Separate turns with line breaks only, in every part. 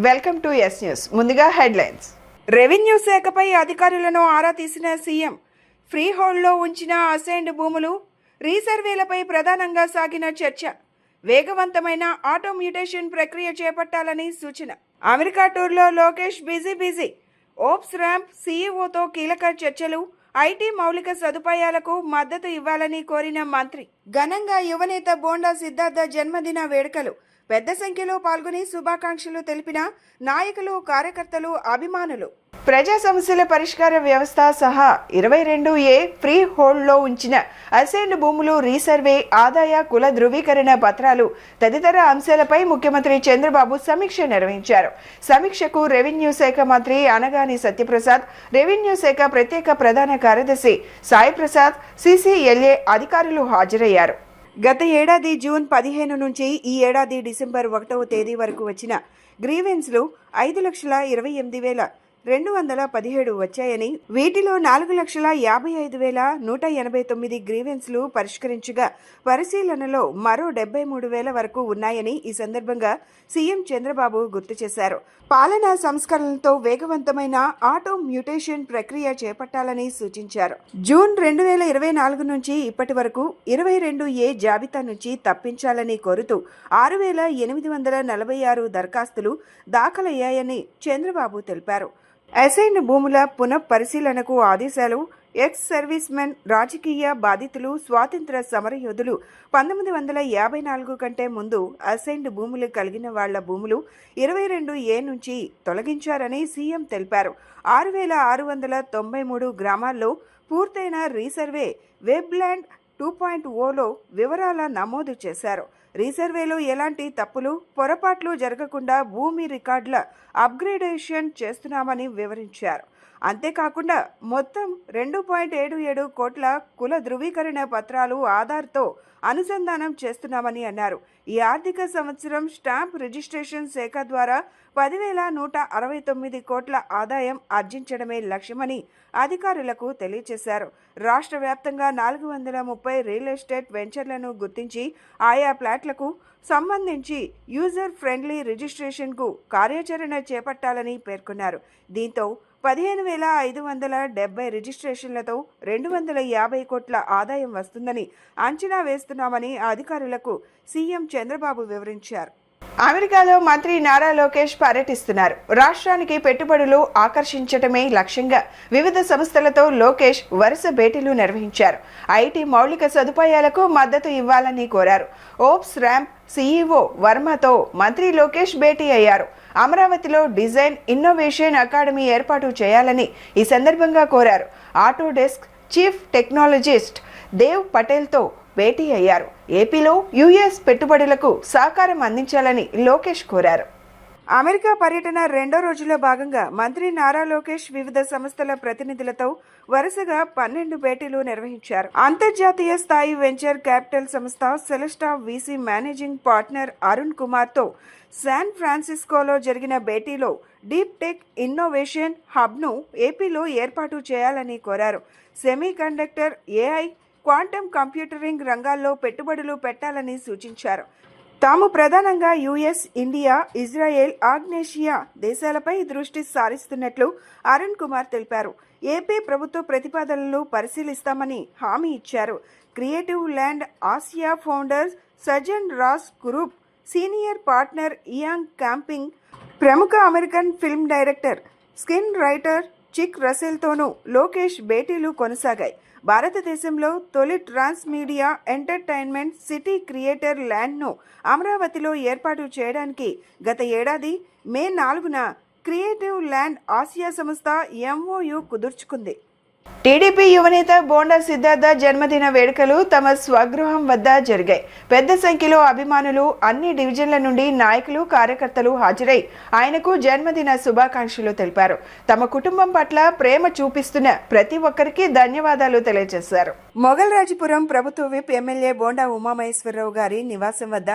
Welcome to yes news. ముందుగా headlines. Revenue శాఖపై అధికారులను ఆరా తీసిన సీఎం. ఫ్రీ హోల్డ్లో ఉంచిన అసైన్డ్ భూములు, రీసర్వేలపై ప్రధానంగా సాగిన చర్చ. వేగవంతమైన ఆటోమ్యూటేషన్ ప్రక్రియ చేపట్టాలని సూచన. అమెరికా టూర్లో లోకేష్ బిజీ. ఓప్స్ ర్యాంప్ సీఈఓతో కీలక చర్చలు. ఐటీ మౌలిక సదుపాయాలకు మద్దతు ఇవ్వాలని కోరిన మంత్రి. ఘనంగా యువనేత బోండా సిద్ధార్థ జన్మదిన వేడుకలు. పెద్ద సంఖ్యలో పాల్గొని శుభాకాంక్షలు తెలిపిన నాయకులు, కార్యకర్తలు, అభిమానులు. ప్రజా సమస్యల పరిష్కార వ్యవస్థ సహా 22A ఫ్రీ హోల్డ్లో ఉంచిన అసైన్డ్ భూములు, రీసర్వే, ఆదాయ కుల ధృవీకరణ పత్రాలు తదితర అంశాలపై ముఖ్యమంత్రి చంద్రబాబు సమీక్ష నిర్వహించారు. సమీక్షకు రెవెన్యూ శాఖ మంత్రి అనగాని సత్యప్రసాద్, రెవెన్యూ శాఖ ప్రత్యేక ప్రధాన కార్యదర్శి సాయి ప్రసాద్, CCLA అధికారులు హాజరయ్యారు. గత ఏడాది జూన్ 15 నుంచి ఈ ఏడాది డిసెంబర్ 1వ తేదీ వరకు వచ్చిన గ్రీవెన్స్లు 5,28,217 వచ్చాయని, వీటిలో 4,55,189 గ్రీవెన్స్లు పరిష్కరించగా పరిశీలనలో మరో 73,000 వరకు ఉన్నాయని ఈ సందర్భంగా సీఎం చంద్రబాబు గుర్తు చేశారు. పాలనా సంస్కరణలతో వేగవంతమైన ఆటో మ్యూటేషన్ ప్రక్రియ చేపట్టాలని సూచించారు. జూన్ 2024 నుంచి ఇప్పటి వరకు 22A జాబితా నుంచి తప్పించాలని కోరుతూ 6,846 దరఖాస్తులు దాఖలయ్యాయని చంద్రబాబు తెలిపారు. అసైన్డ్ భూముల పునఃపరిశీలనకు ఆదేశాలు. ఎక్స్ సర్వీస్ మెన్, రాజకీయ బాధితులు, స్వాతంత్ర సమరయోధులు 1954 కంటే ముందు అసైన్డ్ భూములు కలిగిన వాళ్ల భూములు 22A నుంచి తొలగించారని సీఎం తెలిపారు. 6,693 గ్రామాల్లో పూర్తయిన రీసర్వే వెబ్ల్యాండ్ 2.0లో వివరాల నమోదు చేశారు. రీసర్వేలో ఎలాంటి తప్పులు, పొరపాట్లు జరగకుండా భూమి రికార్డుల అప్గ్రేడేషన్ చేస్తున్నామని వివరించారు. అంతేకాకుండా మొత్తం 2.77 కోట్ల కుల ధృవీకరణ పత్రాలు ఆధార్తో అనుసంధానం చేస్తున్నామని అన్నారు. ఈ ఆర్థిక సంవత్సరం స్టాంప్ రిజిస్ట్రేషన్ శాఖ ద్వారా 10,169 కోట్ల ఆదాయం ఆర్జించడమే లక్ష్యమని అధికారులకు తెలియజేశారు. రాష్ట్ర వ్యాప్తంగా 430 రియల్ ఎస్టేట్ వెంచర్లను గుర్తించి ఆయా ప్లాట్లకు సంబంధించి యూజర్ ఫ్రెండ్లీ రిజిస్ట్రేషన్కు కార్యాచరణ చేపట్టాలని పేర్కొన్నారు. దీంతో 15,570 రిజిస్ట్రేషన్లతో 250 కోట్ల ఆదాయం వస్తుందని అంచనా వేస్తున్నామని అధికారులకు సీఎం చంద్రబాబు వివరించారు. అమెరికాలో మంత్రి నారా లోకేష్ పర్యటిస్తున్నారు. రాష్ట్రానికి పెట్టుబడులు ఆకర్షించటమే లక్ష్యంగా వివిధ సంస్థలతో లోకేష్ వరుస భేటీలు నిర్వహించారు. ఐటీ మౌలిక సదుపాయాలకు మద్దతు ఇవ్వాలని కోరారు. ఓప్స్ ర్యాంప్ CEO వర్మతో మంత్రి లోకేష్ భేటీ అయ్యారు. అమరావతిలో డిజైన్ ఇన్నోవేషన్ అకాడమీ ఏర్పాటు చేయాలని ఈ సందర్భంగా కోరారు. ఆటోడెస్క్ చీఫ్ టెక్నాలజిస్ట్ దేవ్ పటేల్తో భేటీ అయ్యారు. ఏపీలో US పెట్టుబడులకు సహకారం అందించాలని లోకేష్ కోరారు. అమెరికా పర్యటన రెండో రోజులో భాగంగా మంత్రి నారా లోకేష్ వివిధ సంస్థల ప్రతినిధులతో వరుసగా 12 భేటీలు నిర్వహించారు. అంతర్జాతీయ స్థాయి వెంచర్ క్యాపిటల్ సంస్థ Celesta VC managing partner Arun కుమార్తో శాన్ ఫ్రాన్సిస్కోలో జరిగిన భేటీలో డీప్ టెక్ ఇన్నోవేషన్ హబ్ను ఏపీలో ఏర్పాటు చేయాలని కోరారు. Semi conductor, AI, quantum computering రంగాల్లో పెట్టుబడులు పెట్టాలని సూచించారు. తాము ప్రధానంగా US, ఇండియా, ఇజ్రాయెల్, ఆగ్నేషియా దేశాలపై దృష్టి సారిస్తున్నట్లు అరుణ్ కుమార్ తెలిపారు. ఏపీ ప్రభుత్వ ప్రతిపాదనలు పరిశీలిస్తామని హామీ ఇచ్చారు. Creative land Asia founders Sajan Ross group senior partner ఇయాంగ్ క్యాంపింగ్, ప్రముఖ American film director, screen writer Chuck రసెల్తోనూ లోకేష్ భేటీలు కొనసాగాయి. భారతదేశంలో తొలి trans media entertainment city creator ల్యాండ్ను అమరావతిలో ఏర్పాటు చేయడానికి గత ఏడాది మే 4న క్రియేటివ్ ల్యాండ్ ఆసియా సంస్థ MOU కుదుర్చుకుంది. టీడీపీ యువనేత బోండా సిద్ధార్థ జన్మదిన వేడుకలు తమ స్వగృహం వద్ద జరిగాయి. పెద్ద సంఖ్యలో అభిమానులు, అన్ని డివిజన్ల నుండి నాయకులు, కార్యకర్తలు హాజరై ఆయనకు జన్మదిన శుభాకాంక్షలు తెలిపారు. తమ కుటుంబం పట్ల ప్రేమ చూపిస్తున్న ప్రతి ఒక్కరికి ధన్యవాదాలు తెలియజేశారు. మొగల్రాజపురం ప్రభుత్వ విప్ ఎమ్మెల్యే బోండా ఉమామహేశ్వరరావు గారి నివాసం వద్ద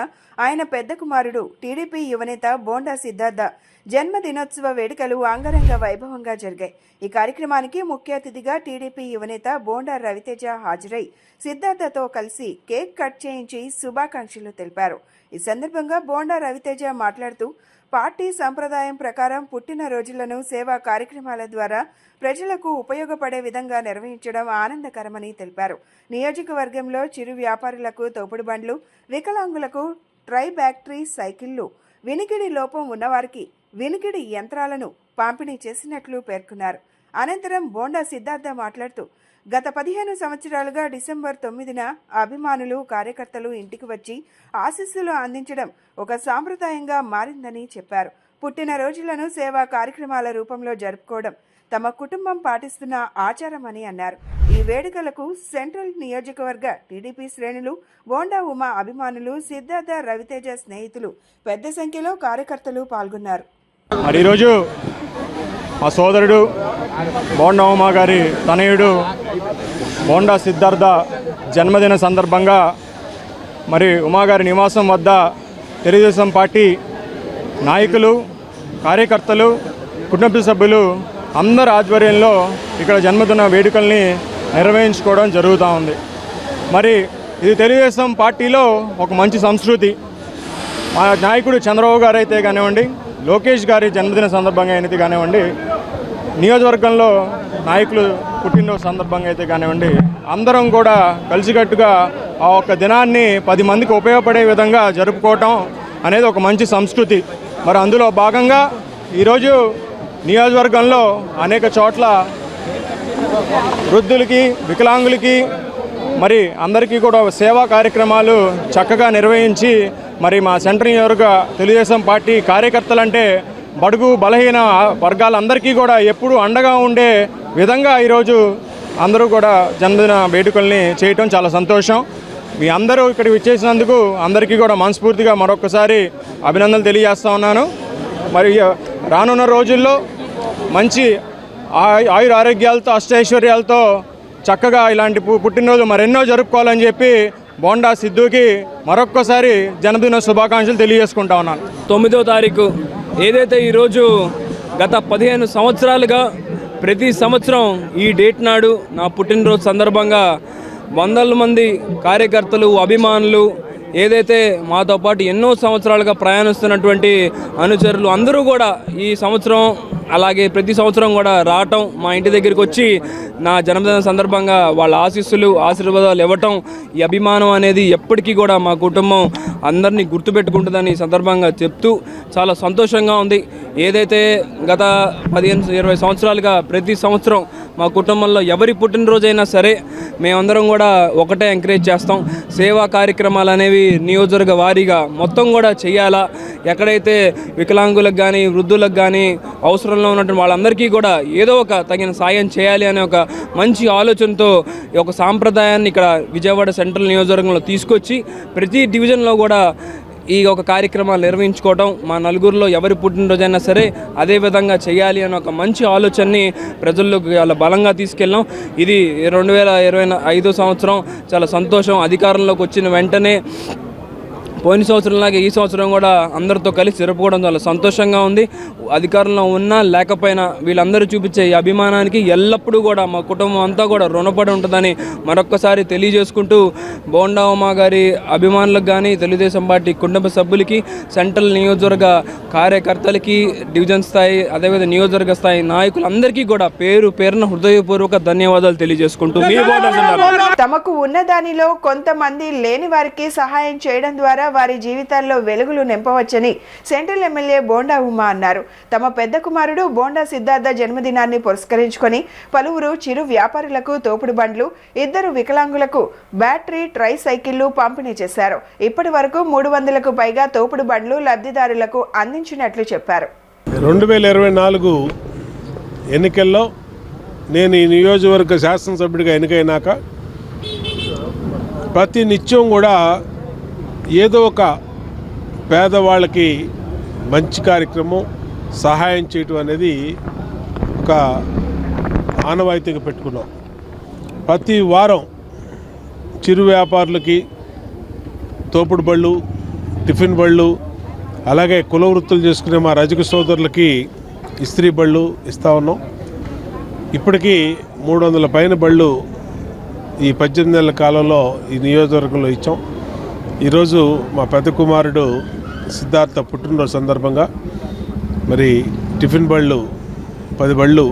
ఆయన పెద్ద కుమారుడు టీడీపీ యువనేత బోండా సిద్ధార్థ జన్మదినోత్సవ వేడుకలు అంగరంగ వైభవంగా జరిగాయి. ఈ కార్యక్రమానికి ముఖ్య అతిథిగా టీడీపీ యువనేత బోండా రవితేజ హాజరై సిద్ధార్థతో కలిసి కేక్ కట్ చేయించి శుభాకాంక్షలు తెలిపారు. ఈ సందర్భంగా బోండా రవితేజ మాట్లాడుతూ పార్టీ సంప్రదాయం ప్రకారం పుట్టినరోజులను సేవా కార్యక్రమాల ద్వారా ప్రజలకు ఉపయోగపడే విధంగా నిర్వహించడం ఆనందకరమని తెలిపారు. నియోజకవర్గంలో చిరు వ్యాపారులకు తోపుడు బండ్లు, వికలాంగులకు ట్రై బ్యాటరీ సైకిళ్లు, వినికిడి లోపం ఉన్నవారికి వినికిడి యంత్రాలను పంపిణీ చేసినట్లు పేర్కొన్నారు. అనంతరం బోండా సిద్ధార్థ మాట్లాడుతూ గత 15 సంవత్సరాలుగా డిసెంబర్ 9న అభిమానులు, కార్యకర్తలు ఇంటికి వచ్చి ఆశీస్సులు అందించడం ఒక సాంప్రదాయంగా మారిందని చెప్పారు. పుట్టినరోజులను సేవా కార్యక్రమాల రూపంలో జరుపుకోవడం తమ కుటుంబం పాటిస్తున్న ఆచారమని అన్నారు. ఈ వేడుకలకు సెంట్రల్ నియోజకవర్గ టీడీపీ శ్రేణులు, బోండా ఉమా అభిమానులు, సిద్ధార్థ రవితేజ స్నేహితులు పెద్ద సంఖ్యలో కార్యకర్తలు పాల్గొన్నారు.
మరి ఈరోజు మా సోదరుడు బోండా ఉమా గారి తనయుడు బోండా సిద్ధార్థ జన్మదిన సందర్భంగా మరి ఉమాగారి నివాసం వద్ద తెలుగుదేశం పార్టీ నాయకులు, కార్యకర్తలు, కుటుంబ సభ్యులు అందరి ఆధ్వర్యంలో ఇక్కడ జన్మదిన వేడుకల్ని నిర్వహించుకోవడం జరుగుతూ ఉంది. మరి ఇది తెలుగుదేశం పార్టీలో ఒక మంచి సంస్కృతి. మా నాయకుడు చంద్రబాబు గారు అయితే కానివ్వండి, లోకేష్ గారి జన్మదిన సందర్భంగా అయితే కానివ్వండి, నియోజకవర్గంలో నాయకులు పుట్టినరోజు సందర్భంగా అయితే కానివ్వండి, అందరం కూడా కలిసికట్టుగా ఆ ఒక్క దినాన్ని 10 మందికి ఉపయోగపడే విధంగా జరుపుకోవటం అనేది ఒక మంచి సంస్కృతి. మరి అందులో భాగంగా ఈరోజు నియోజకవర్గంలో అనేక చోట్ల వృద్ధులకి, వికలాంగులకి మరి అందరికీ కూడా సేవా కార్యక్రమాలు చక్కగా నిర్వహించి మరి మా సెంట్రల్ నియోజకవర్గ తెలుగుదేశం పార్టీ కార్యకర్తలంటే బడుగు బలహీన వర్గాలందరికీ కూడా ఎప్పుడూ అండగా ఉండే విధంగా ఈరోజు అందరూ కూడా జన్మదిన వేడుకల్ని చేయటం చాలా సంతోషం. మీ అందరూ ఇక్కడికి విచ్చేసినందుకు అందరికీ కూడా మనస్ఫూర్తిగా మరొకసారి అభినందనలు తెలియజేస్తా ఉన్నాను. మరి రానున్న రోజుల్లో మంచి ఆయుర ఆరోగ్యాలతో, అష్టైశ్వర్యాలతో చక్కగా ఇలాంటి పుట్టినరోజు మరెన్నో జరుపుకోవాలని చెప్పి బోండా సిద్ధుకి మరొక్కసారి జన్మదిన శుభాకాంక్షలు తెలియజేసుకుంటా ఉన్నాను.
9వ తారీఖు ఏదైతే ఈరోజు గత 15 సంవత్సరాలుగా ప్రతి సంవత్సరం ఈ డేట్ నాడు నా పుట్టినరోజు సందర్భంగా వందల మంది కార్యకర్తలు, అభిమానులు, ఏదైతే మాతో పాటు ఎన్నో సంవత్సరాలుగా ప్రయాణిస్తున్నటువంటి అనుచరులు అందరూ కూడా ఈ సంవత్సరం అలాగే ప్రతి సంవత్సరం కూడా రావటం, మా ఇంటి దగ్గరికి వచ్చి నా జన్మదిన సందర్భంగా వాళ్ళ ఆశీర్వాదాలు ఇవ్వటం, ఈ అభిమానం అనేది ఎప్పటికీ కూడా మా కుటుంబం అందరినీ గుర్తుపెట్టుకుంటుందని సందర్భంగా చెప్తూ చాలా సంతోషంగా ఉంది. ఏదైతే గత 15-20 సంవత్సరాలుగా ప్రతి సంవత్సరం మా కుటుంబంలో ఎవరి పుట్టినరోజైనా సరే మేమందరం కూడా ఒకటే ఎంకరేజ్ చేస్తాం. సేవా కార్యక్రమాలు అనేవి నియోజకవర్గ వారీగా మొత్తం కూడా చేయాలా, ఎక్కడైతే వికలాంగులకు కానీ, వృద్ధులకు కానీ అవసరంలో ఉన్నటువంటి వాళ్ళందరికీ కూడా ఏదో ఒక తగిన సాయం చేయాలి అనే ఒక మంచి ఆలోచనతో ఈ ఒక సాంప్రదాయాన్ని ఇక్కడ విజయవాడ సెంట్రల్ నియోజకవర్గంలో తీసుకొచ్చి ప్రతి డివిజన్లో కూడా ఈ ఒక కార్యక్రమాలు నిర్వహించుకోవడం, మా నలుగురిలో ఎవరి పుట్టినరోజైనా సరే అదే విధంగా చేయాలి అనే ఒక మంచి ఆలోచనని ప్రజల్లోకి చాలా బలంగా తీసుకెళ్ళాం. ఇది 2025 సంవత్సరం చాలా సంతోషం. అధికారంలోకి వచ్చిన వెంటనే పోయిన సంవత్సరంలాగే ఈ సంవత్సరం కూడా అందరితో కలిసి జరుపుకోవడం చాలా సంతోషంగా ఉంది. అధికారంలో ఉన్నా లేకపోయినా వీళ్ళందరూ చూపించే ఈ అభిమానానికి ఎల్లప్పుడూ కూడా మా కుటుంబం అంతా కూడా రుణపడి ఉంటుందని మరొక్కసారి తెలియజేసుకుంటూ బోండా ఉమా గారి అభిమానులకు కానీ, తెలుగుదేశం పార్టీ కుటుంబ సభ్యులకి, సెంట్రల్ నియోజకవర్గ కార్యకర్తలకి, డివిజన్ స్థాయి అదేవిధంగా నియోజకవర్గ స్థాయి నాయకులందరికీ కూడా పేరు పేరున హృదయపూర్వక ధన్యవాదాలు తెలియజేసుకుంటూ
తమకు ఉన్న దానిలో కొంతమంది లేని వారికి సహాయం చేయడం ద్వారా వారి జీవితాల్లో వెలుగులు నింపవచ్చని సెంట్రల్ ఎమ్మెల్యే బోండా ఉమా అన్నారు. తమ పెద్ద కుమారుడు బోండా సిద్ధార్థ జన్మదినాన్ని పురస్కరించుకొని పలువురు చిరు వ్యాపారులకు తోపుడు బండ్లు, 2 వికలాంగులకు బ్యాటరీ ట్రై సైకిళ్లు పంపిణీ చేశారు. ఇప్పటి వరకు 300కు పైగా తోపుడు బండ్లు లబ్ధిదారులకు అందించినట్లు చెప్పారు.
2024 ఎన్నికల్లో నేను ఈ నియోజకవర్గ శాసనసభ్యుడిగా ఎన్నికైనాక ప్రతి నిత్యం కూడా ఏదో ఒక పేదవాళ్ళకి మంచి కార్యక్రమం సహాయం చేయటం అనేది ఒక ఆనవాయితీగా పెట్టుకున్నాం. ప్రతి వారం చిరు వ్యాపారులకి తోపుడు బళ్ళు, టిఫిన్ బళ్ళు, అలాగే కుల వృత్తులు చేసుకునే మా రజక సోదరులకి ఇస్త్రీ బళ్ళు ఇస్తూ ఉన్నాం. ఇప్పటికీ 300 పైన బళ్ళు ఈ 18 నెలల కాలంలో ఈ నియోజకవర్గంలో ఇచ్చాం. ఈరోజు మా పెద్ద కుమారుడు సిద్ధార్థ పుట్టినరోజు సందర్భంగా మరి టిఫిన్ బళ్ళు 10 బళ్ళు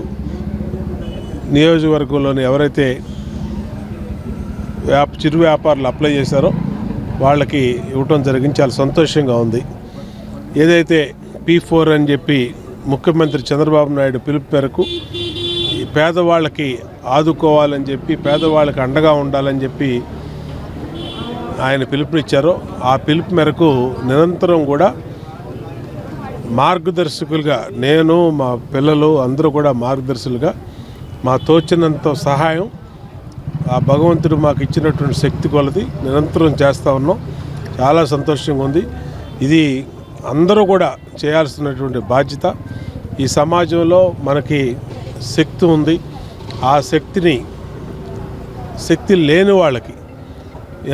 నియోజకవర్గంలోని ఎవరైతే చిరు వ్యాపారులు అప్లై చేశారో వాళ్ళకి ఇవ్వటం జరిగింది. చాలా సంతోషంగా ఉంది. ఏదైతే P4 అని చెప్పి ముఖ్యమంత్రి చంద్రబాబు నాయుడు పిలుపు మేరకు పేదవాళ్ళకి ఆదుకోవాలని చెప్పి, పేదవాళ్ళకి అండగా ఉండాలని చెప్పి ఆయన పిలుపునిచ్చారో ఆ పిలుపు మేరకు నిరంతరం కూడా మార్గదర్శకులుగా నేను, మా పిల్లలు అందరూ కూడా మార్గదర్శకులుగా మా తోచినంత సహాయం ఆ భగవంతుడు మాకు ఇచ్చినటువంటి శక్తి కొలది నిరంతరం చేస్తూ ఉన్నాం. చాలా సంతోషంగా ఉంది. ఇది అందరూ కూడా చేయాల్సినటువంటి బాధ్యత. ఈ సమాజంలో మనకి శక్తి ఉంది. ఆ శక్తి లేని వాళ్ళకి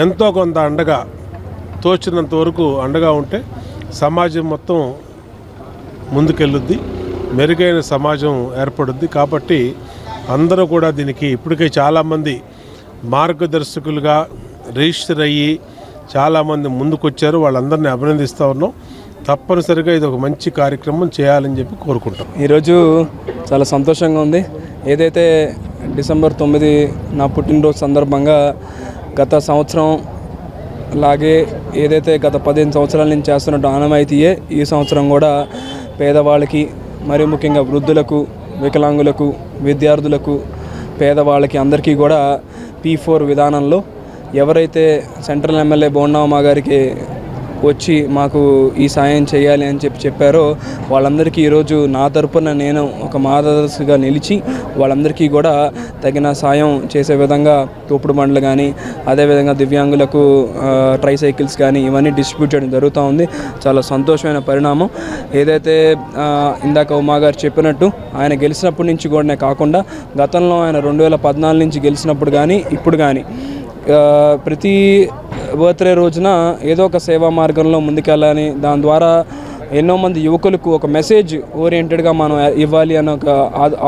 ఎంతో కొంత అండగా, తోచినంత వరకు అండగా ఉంటే సమాజం మొత్తం ముందుకెళ్ళుద్ది, మెరుగైన సమాజం ఏర్పడుద్ది. కాబట్టి అందరూ కూడా దీనికి ఇప్పటికే చాలామంది మార్గదర్శకులుగా రిజిస్టర్ అయ్యి చాలామంది ముందుకొచ్చారు. వాళ్ళందరినీ అభినందిస్తూ ఉన్నాం. తప్పనిసరిగా ఇది ఒక మంచి కార్యక్రమం చేయాలని చెప్పి కోరుకుంటాం.
ఈరోజు చాలా సంతోషంగా ఉంది. ఏదైతే డిసెంబర్ 9 నా పుట్టినరోజు సందర్భంగా గత సంవత్సరం లాగే ఏదైతే గత 15 సంవత్సరాల నుంచి చేస్తున్నట్టు ఆనవాయితీయే ఈ సంవత్సరం కూడా పేదవాళ్ళకి, మరి ముఖ్యంగా వృద్ధులకు, వికలాంగులకు, విద్యార్థులకు, పేదవాళ్ళకి అందరికీ కూడా P4 విధానంలో ఎవరైతే సెంట్రల్ ఎమ్మెల్యే బోండా ఉమా గారికి వచ్చి మాకు ఈ సాయం చేయాలి అని చెప్పారో వాళ్ళందరికీ ఈరోజు నా తరపున నేను ఒక మార్గదర్శిగా నిలిచి వాళ్ళందరికీ కూడా తగిన సాయం చేసే విధంగా తోపుడు బండ్లు కానీ, అదేవిధంగా దివ్యాంగులకు ట్రైసైకిల్స్ కానీ ఇవన్నీ డిస్ట్రిబ్యూట్ చేయడం జరుగుతూ ఉంది. చాలా సంతోషమైన పరిణామం. ఏదైతే ఇందాక ఉమా గారు చెప్పినట్టు ఆయన గెలిచినప్పటి నుంచి కూడా కాకుండా గతంలో ఆయన 2014 నుంచి గెలిచినప్పుడు కానీ ఇప్పుడు కానీ ప్రతి బర్త్డే రోజున ఏదో ఒక సేవా మార్గంలో ముందుకెళ్ళాలని, దాని ద్వారా ఎన్నో మంది యువకులకు ఒక మెసేజ్ ఓరియంటెడ్గా మనం ఇవ్వాలి అన్న ఒక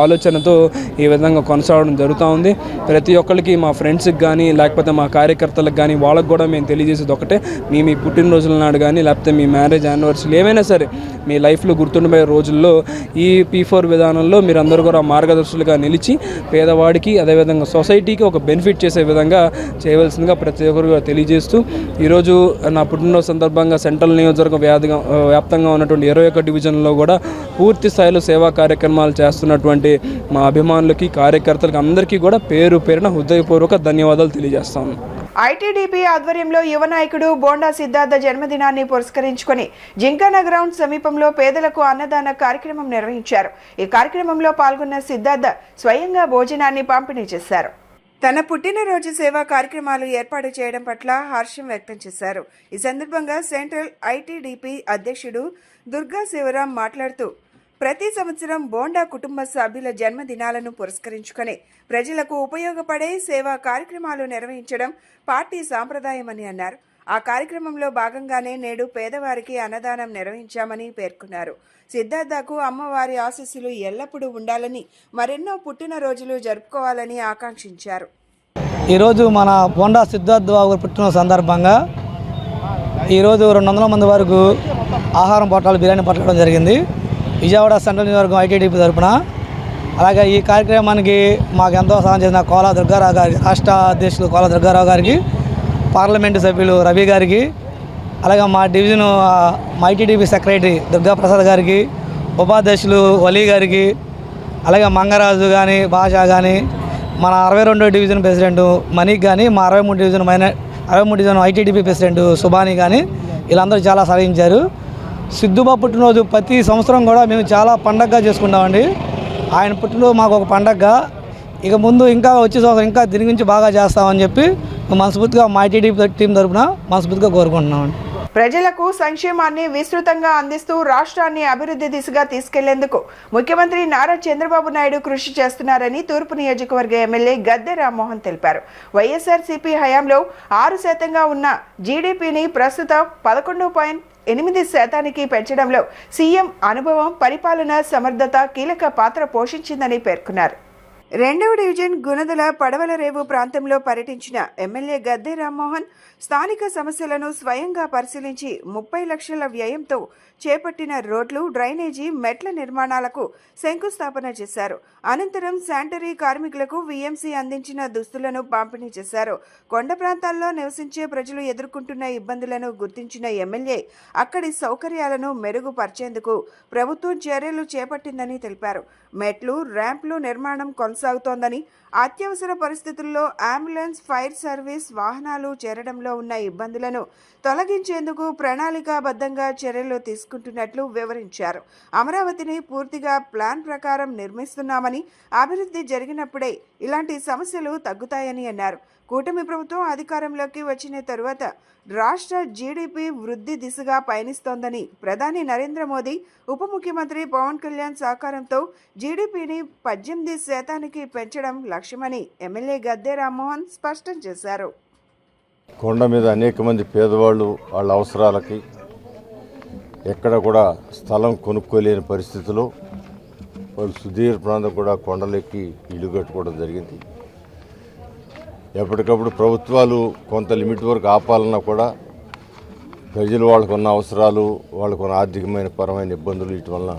ఆలోచనతో ఈ విధంగా కొనసాగడం జరుగుతూ ఉంది. ప్రతి ఒక్కరికి, మా ఫ్రెండ్స్కి కానీ లేకపోతే మా కార్యకర్తలకు కానీ వాళ్ళకు కూడా మేము తెలియజేసేది ఒకటే, మీ పుట్టినరోజుల నాడు కానీ లేకపోతే మీ మ్యారేజ్ యానివర్సరీ ఏమైనా సరే మీ లైఫ్లో గుర్తుండిపోయే రోజుల్లో ఈ P4 విధానంలో మీరందరూ కూడా మార్గదర్శులుగా నిలిచి పేదవాడికి, అదేవిధంగా సొసైటీకి ఒక బెనిఫిట్ చేసే విధంగా చేయవలసిందిగా ప్రతి ఒక్కరు తెలియజేస్తూ ఈరోజు నా పుట్టినరోజు సందర్భంగా సెంట్రల్ నియోజకవర్గం వ్యాప్తంగా ఉన్నటువంటి 21 డివిజన్లో కూడా పూర్తి స్థాయిలో సేవా కార్యక్రమాలు చేస్తున్నటువంటి మా అభిమానులకి, కార్యకర్తలకి అందరికీ కూడా పేరు పేరున హృదయపూర్వక ధన్యవాదాలు తెలియజేస్తాను.
ఐటీడీపీ ఆధ్వర్యంలో యువ నాయకుడు బోండా సిద్ధార్థ జన్మదినాన్ని పురస్కరించుకొని జింకానా గ్రౌండ్ సమీపంలో పేదలకు అన్నదాన కార్యక్రమం నిర్వహించారు. ఈ కార్యక్రమంలో పాల్గొన్న సిద్ధార్థ స్వయంగా భోజనాన్ని పంపిణీ చేశారు. తన పుట్టినరోజు సేవా కార్యక్రమాలు ఏర్పాటు చేయడం పట్ల హర్షం వ్యక్తం చేశారు. ఈ సందర్భంగా సెంట్రల్ ఐటీడీపీ అధ్యక్షుడు దుర్గా శివరాం మాట్లాడుతూ, ప్రతి సంవత్సరం బోండా కుటుంబ సభ్యుల జన్మదినాలను పురస్కరించుకొని ప్రజలకు ఉపయోగపడే సేవా కార్యక్రమాలు నిర్వహించడం పార్టీ సాంప్రదాయమని అన్నారు. ఆ కార్యక్రమంలో భాగంగానే నేడు పేదవారికి అన్నదానం నిర్వహించామని పేర్కొన్నారు. సిద్ధార్థకు అమ్మవారి ఆశీస్సులు ఎల్లప్పుడూ ఉండాలని, మరెన్నో పుట్టినరోజులు జరుపుకోవాలని ఆకాంక్షించారు.
ఈరోజు మన బోండా సిద్ధార్థ బాబు పుట్టిన సందర్భంగా ఈరోజు 200 మంది వరకు ఆహారం పొట్లాలు, బిర్యానీ పొట్టడం జరిగింది విజయవాడ సెంట్రల్ నియోజకవర్గం ఐటీడీపీ తరఫున. అలాగే ఈ కార్యక్రమానికి మాకు ఎంతో సహాయం చేసిన కోలా దుర్గారావు గారికి, రాష్ట్ర అధ్యక్షులు కోలా దుర్గారావు గారికి, పార్లమెంటు సభ్యులు రవి గారికి, అలాగే మా డివిజన్ మా ఐటీడీపీ సెక్రటరీ దుర్గాప్రసాద్ గారికి, ఉపాధ్యక్షులు వలీ గారికి, అలాగే మంగరాజు కానీ, భాషా కానీ, మన 62వ డివిజన్ ప్రెసిడెంట్ మనీక్ కానీ, మా 63 డివిజన్ ఐటీడీపీ ప్రెసిడెంట్ సుబానీ కానీ వీళ్ళందరూ చాలా సహాయించారు. సిద్ధుబాబు పుట్టినరోజు ప్రతి సంవత్సరం కూడా మేము చాలా పండగగా చేసుకుంటామండి. ఆయన పుట్టినరోజు మాకు ఒక పండగ. ఇక ముందు ఇంకా వచ్చే సంవత్సరం ఇంకా దీని గురించి బాగా చేస్తామని చెప్పి మనస్ఫూర్తిగా మా ఐటీడీపీ టీం తరఫున మనస్ఫూర్తిగా కోరుకుంటున్నామండి.
ప్రజలకు సంక్షేమాన్ని విస్తృతంగా అందిస్తూ రాష్ట్రాన్ని అభివృద్ధి దిశగా తీసుకెళ్లేందుకు ముఖ్యమంత్రి నారా చంద్రబాబు నాయుడు కృషి చేస్తున్నారని తూర్పు నియోజకవర్గ ఎమ్మెల్యే గద్దె రామ్మోహన్ తెలిపారు. వైఎస్ఆర్సీపీ హయాంలో 6% ఉన్న జీడీపీని ప్రస్తుతం 11.8% పెంచడంలో సీఎం అనుభవం, పరిపాలన సమర్థత కీలక పాత్ర పోషించిందని పేర్కొన్నారు. రెండవ డివిజన్ గుణదల పడవలరేవు ప్రాంతంలో పర్యటించిన ఎమ్మెల్యే గద్దె రామ్మోహన్ స్థానిక సమస్యలను స్వయంగా పరిశీలించి 30 లక్షల వ్యయంతో చేపట్టిన రోడ్లు, డ్రైనేజీ, మెట్ల నిర్మాణాలకు శంకుస్థాపన చేశారు. అనంతరం శానిటరీ కార్మికులకు వీఎంసీ అందించిన దుస్తులను పంపిణీ చేశారు. కొండ ప్రాంతాల్లో నివసించే ప్రజలు ఎదుర్కొంటున్న ఇబ్బందులను గుర్తించిన ఎమ్మెల్యే అక్కడి సౌకర్యాలను మెరుగుపరిచేందుకు ప్రభుత్వం చర్యలు చేపట్టిందని తెలిపారు. మెట్లు, ర్యాంపులు నిర్మాణం కొనసాగుతోందని, అత్యవసర పరిస్థితుల్లో అంబులెన్స్, ఫైర్ సర్వీస్ వాహనాలు చేరడంలో ఉన్న ఇబ్బందులను తొలగించేందుకు ప్రణాళికాబద్ధంగా చర్యలు తీసుకుంటున్నట్లు వివరించారు. అమరావతిని పూర్తిగా ప్లాన్ ప్రకారం నిర్మిస్తున్నామని, అభివృద్ధి జరిగినప్పుడే ఇలాంటి సమస్యలు తగ్గుతాయని అన్నారు. కూటమి ప్రభుత్వం అధికారంలోకి వచ్చిన తరువాత రాష్ట్ర జీడీపీ వృద్ధి దిశగా పయనిస్తోందని, ప్రధాని నరేంద్ర మోదీ, ఉప ముఖ్యమంత్రి పవన్ కళ్యాణ్ సహకారంతో జీడీపీని 18% పెంచడం లక్ష్యమని ఎమ్మెల్యే గద్దె రామ్మోహన్ స్పష్టం చేశారు.
కొండ మీద అనేక మంది పేదవాళ్ళు వాళ్ళ అవసరాలకి ఎక్కడ కూడా స్థలం కొనుక్కోలేని పరిస్థితిలో వాళ్ళు సుదీర్ఘ ప్రాంతం కూడా కొండలెక్కి ఇల్లు కట్టుకోవడం జరిగింది. ఎప్పటికప్పుడు ప్రభుత్వాలు కొంత లిమిట్ వరకు ఆపాలన్నా కూడా ప్రజలు వాళ్ళకున్న అవసరాలు, వాళ్ళకున్న ఆర్థికమైన పరమైన ఇబ్బందులు వీటి వలన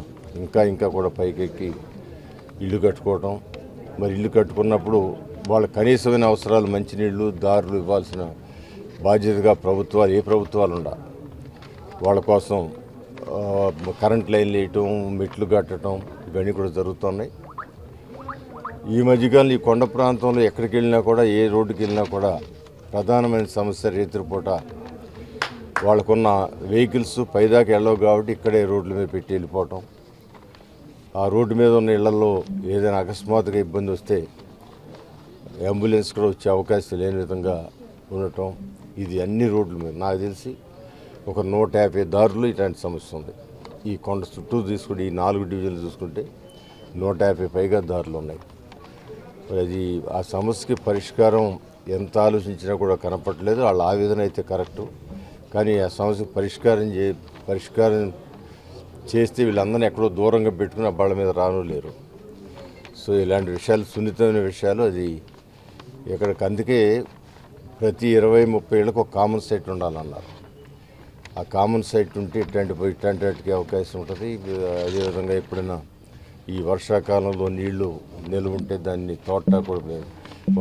ఇంకా కూడా పైకెక్కి ఇల్లు కట్టుకోవటం. మరి ఇల్లు కట్టుకున్నప్పుడు వాళ్ళ కనీసమైన అవసరాలు మంచినీళ్ళు, దారులు ఇవ్వాల్సిన బాధ్యతగా ప్రభుత్వాలు, ఏ ప్రభుత్వాలు ఉండాలి. వాళ్ళ కోసం కరెంట్ లైన్లు వేయటం, మెట్లు కట్టడం ఇవన్నీ కూడా జరుగుతున్నాయి. ఈ మధ్యకాలంలో ఈ కొండ ప్రాంతంలో ఎక్కడికి వెళ్ళినా కూడా, ఏ రోడ్డుకి వెళ్ళినా కూడా ప్రధానమైన సమస్య రేత్రిపూట వాళ్ళకున్న వెహికల్స్ పైదాకా వెళ్ళవు కాబట్టి ఇక్కడే రోడ్ల మీద పెట్టి వెళ్ళిపోవటం. ఆ రోడ్డు మీద ఉన్న ఇళ్లలో ఏదైనా అకస్మాత్తుగా ఇబ్బంది వస్తే అంబులెన్స్ కూడా వచ్చే అవకాశం లేని విధంగా ఉండటం. ఇది అన్ని రోడ్ల మీద నాకు తెలిసి ఒక 150 దారులు ఇలాంటి సమస్య ఉంది. ఈ కొండ చుట్టూ తీసుకుంటే, ఈ 4 డివిజన్లు చూసుకుంటే 150 పైగా దారులు ఉన్నాయి. అది ఆ సమస్యకి పరిష్కారం ఎంత ఆలోచించినా కూడా కనపడలేదు. వాళ్ళ ఆవేదన అయితే కరెక్టు, కానీ ఆ సమస్యకు పరిష్కారం చేస్తే వీళ్ళందరినీ ఎక్కడో దూరంగా పెట్టుకుని ఆ బళ్ళ మీద రాను లేరు. సో ఇలాంటి విషయాలు సున్నితమైన విషయాలు. అది ఇక్కడికి అందుకే ప్రతి 20-30 ఏళ్ళకు ఒక కామన్ సైట్ ఉండాలన్నారు. ఆ కామన్ సైట్ ఉంటే ఇట్లాంటి వాటికి అవకాశం ఉంటుంది. అదేవిధంగా ఎప్పుడైనా ఈ వర్షాకాలంలో నీళ్లు నిల్వ ఉంటే దాన్ని తోట కూడా,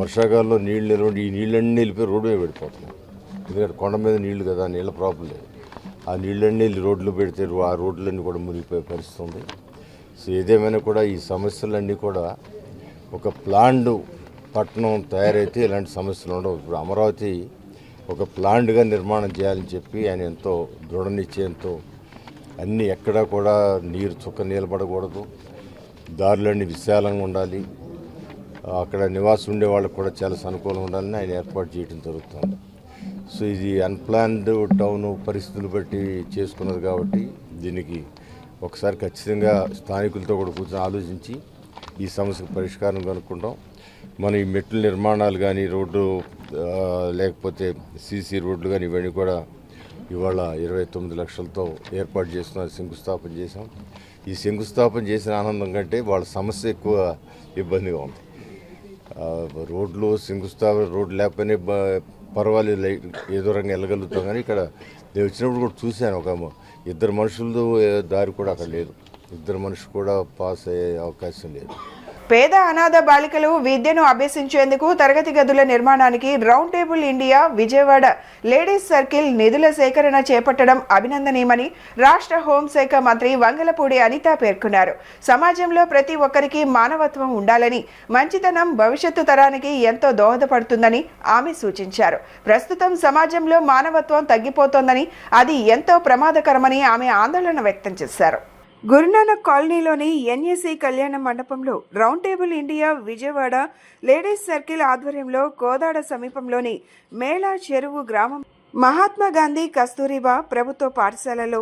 వర్షాకాలంలో నీళ్ళు నిల్వ ఉంటే ఈ నీళ్ళన్నీ వెళ్ళిపోయి రోడ్డు మీద పడిపోతున్నాయి. ఎందుకంటే కొండ మీద నీళ్లు కదా, నీళ్ళ ప్రాబ్లం లేదు. ఆ నీళ్ళన్నీ వెళ్ళి రోడ్లు పెడితే ఆ రోడ్లన్నీ కూడా మునిగిపోయే పరిస్థితి ఉంది. సో ఏదేమైనా కూడా ఈ సమస్యలన్నీ కూడా ఒక ప్లాన్డ్ పట్టణం తయారైతే ఇలాంటి సమస్యలు ఉండవు. ఇప్పుడు అమరావతి ఒక ప్లాన్డ్గా నిర్మాణం చేయాలని చెప్పి ఆయన ఎంతో దృఢ నిశ్చయంతో అన్నీ ఎక్కడా కూడా నీరు చుక్క నిలబడకూడదు, దారులన్నీ విశాలంగా ఉండాలి, అక్కడ నివాసం ఉండే వాళ్ళకు కూడా చాలా అనుకూలంగా ఉండాలని ఆయన ఏర్పాటు చేయడం జరుగుతుంది. సో ఇది అన్ప్లాన్డ్ టౌన్ పరిస్థితులు బట్టి చేసుకున్నది కాబట్టి దీనికి ఒకసారి ఖచ్చితంగా స్థానికులతో కూడా కూర్చొని ఆలోచించి ఈ సమస్యకు పరిష్కారం కనుక్కుంటాం. మన ఈ మెట్ల నిర్మాణాలు కానీ, రోడ్డు లేకపోతే సీసీ రోడ్లు కానీ ఇవన్నీ కూడా ఇవాళ 29 లక్షలతో ఏర్పాటు చేస్తున్నారు, శంకుస్థాపన చేసాం. ఈ శంకుస్థాపన చేసిన ఆనందం కంటే వాళ్ళ సమస్య ఎక్కువ ఇబ్బందిగా ఉంది. రోడ్లు శంకుస్థాపన, రోడ్లు లేకపోయినా పర్వాలేదు, ఏదో రంగా వెళ్ళగలుగుతాం. కానీ ఇక్కడ నేను వచ్చినప్పుడు కూడా చూశాను, ఒక 2 మనుషులతో దారి కూడా అక్కడ లేదు. 2 మనుషులు కూడా పాస్ అయ్యే అవకాశం లేదు.
పేద అనాథ బాలికలు విద్యను అభ్యసించేందుకు తరగతి గదుల నిర్మాణానికి round table India Vijayawada ladies circle నిధుల సేకరణ చేపట్టడం అభినందనీయమని రాష్ట్ర హోంశాఖ మంత్రి వంగలపూడి అనిత పేర్కొన్నారు. సమాజంలో ప్రతి ఒక్కరికి మానవత్వం ఉండాలని, మంచితనం భవిష్యత్తు తరానికి ఎంతో దోహదపడుతుందని ఆమె సూచించారు. ప్రస్తుతం సమాజంలో మానవత్వం తగ్గిపోతోందని, అది ఎంతో ప్రమాదకరమని ఆమె ఆందోళన వ్యక్తం చేశారు. గురునానక్ కాలనీలోని ఎన్ఏసీ కళ్యాణ మండపంలో round table India Vijayawada ladies circle ఆధ్వర్యంలో కోదాడ సమీపంలోని మేళా చెరువు గ్రామం మహాత్మా గాంధీ కస్తూరిబా ప్రభుత్వ పాఠశాలలో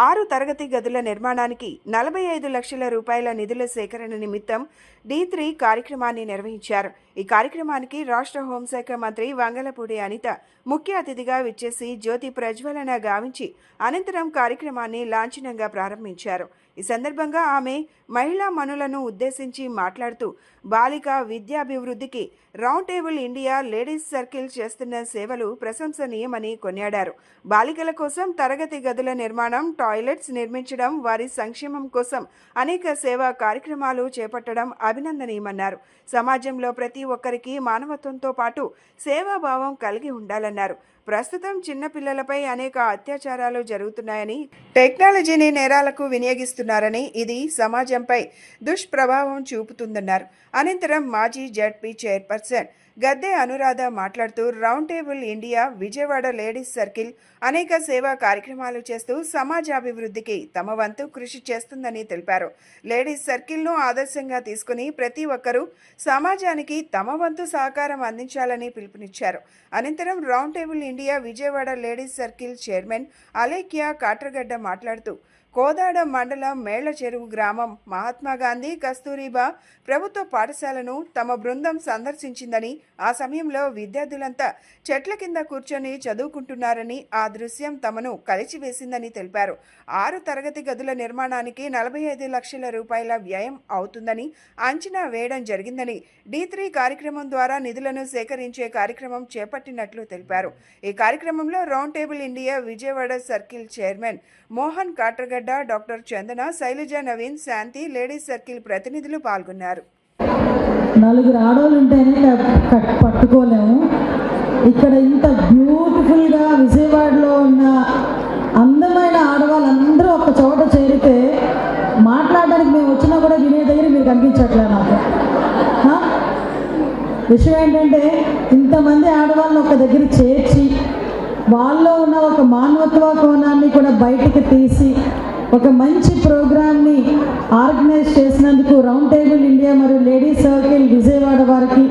6 తరగతి గదుల నిర్మాణానికి 45 లక్షల రూపాయల నిధుల సేకరణ నిమిత్తం D3 కార్యక్రమాన్ని నిర్వహించారు. ఈ కార్యక్రమానికి రాష్ట్ర హోంశాఖ మంత్రి వంగలపూడి అనిత ముఖ్య అతిథిగా విచ్చేసి జ్యోతి ప్రజ్వలన గావించి అనంతరం కార్యక్రమాన్ని లాంఛనంగా ప్రారంభించారు. ఈ సందర్భంగా ఆమె మహిళా మనులను ఉద్దేశించి మాట్లాడుతూ బాలిక విద్యాభివృద్ధికి round table India ladies circle చేస్తున్న సేవలు ప్రశంసనీయమని కొనియాడారు. బాలికల కోసం తరగతి గదుల నిర్మాణం, టాయిలెట్స్ నిర్మించడం, వారి సంక్షేమం కోసం అనేక సేవా కార్యక్రమాలు చేపట్టడం అభినందనీయమన్నారు. సమాజంలో ప్రతి ఒక్కరికి మానవత్వంతో పాటు సేవాభావం కలిగి ఉండాలన్నారు. ప్రస్తుతం చిన్నపిల్లలపై అనేక అత్యాచారాలు జరుగుతున్నాయని, టెక్నాలజీని నేరాలకు వినియోగిస్తున్నారని, ఇది సమాజంపై దుష్ప్రభావం చూపుతుందన్నారు. అనంతరం మాజీ జడ్పీ చైర్పర్సన్ గద్దె అనురాధ మాట్లాడుతూ round table India Vijayawada ladies circle అనేక సేవా కార్యక్రమాలు చేస్తూ సమాజాభివృద్ధికి తమ వంతు కృషి చేస్తుందని తెలిపారు. లేడీస్ సర్కిల్ను ఆదర్శంగా తీసుకుని ప్రతి ఒక్కరూ సమాజానికి తమ వంతు సహకారం అందించాలని పిలుపునిచ్చారు. అనంతరం round table India Vijayawada ladies circle chairman Alekhya Katragadda మాట్లాడుతూ కోదాడ మండలం మేళ్ల చెరువు గ్రామం మహాత్మాగాంధీ కస్తూరిబా ప్రభుత్వ పాఠశాలను తమ బృందం సందర్శించిందని, ఆ సమయంలో విద్యార్థులంతా చెట్ల కింద కూర్చొని చదువుకుంటున్నారని, ఆ దృశ్యం తమను కలిచివేసిందని తెలిపారు. 6 తరగతి గదుల నిర్మాణానికి 45 లక్షల రూపాయల వ్యయం అవుతుందని అంచనా వేయడం జరిగిందని, D3 కార్యక్రమం ద్వారా నిధులను సేకరించే కార్యక్రమం చేపట్టినట్లు తెలిపారు. ఈ కార్యక్రమంలో round table India Vijayawada circle chairman Mohan Katragadda, doctor Chandana, Sailaja, Naveen, Shanti, ladies circle ప్రతినిధులు పాల్గొన్నారు.
4 ఆడవాళ్ళు ఉంటేనే పట్టుకోలేము. ఇక్కడ ఇంత బ్యూటిఫుల్గా విజయవాడలో ఉన్న అందమైన ఆడవాళ్ళందరూ ఒక చోట చేరితే మాట్లాడడానికి మేము వచ్చినా కూడా వినే దగ్గర మీరు కనిపించట్లే నాకు. విషయం ఏంటంటే ఇంతమంది ఆడవాళ్ళని ఒక దగ్గర చేర్చి వాళ్ళలో ఉన్న ఒక మానవత్వ కోణాన్ని కూడా బయటికి తీసి ఒక మంచి ప్రోగ్రామ్ని ఆర్గనైజ్ చేసినందుకు రౌండ్ టేబుల్ ఇండియా మరియు లేడీస్ సర్కిల్ విజయవాడ వారికి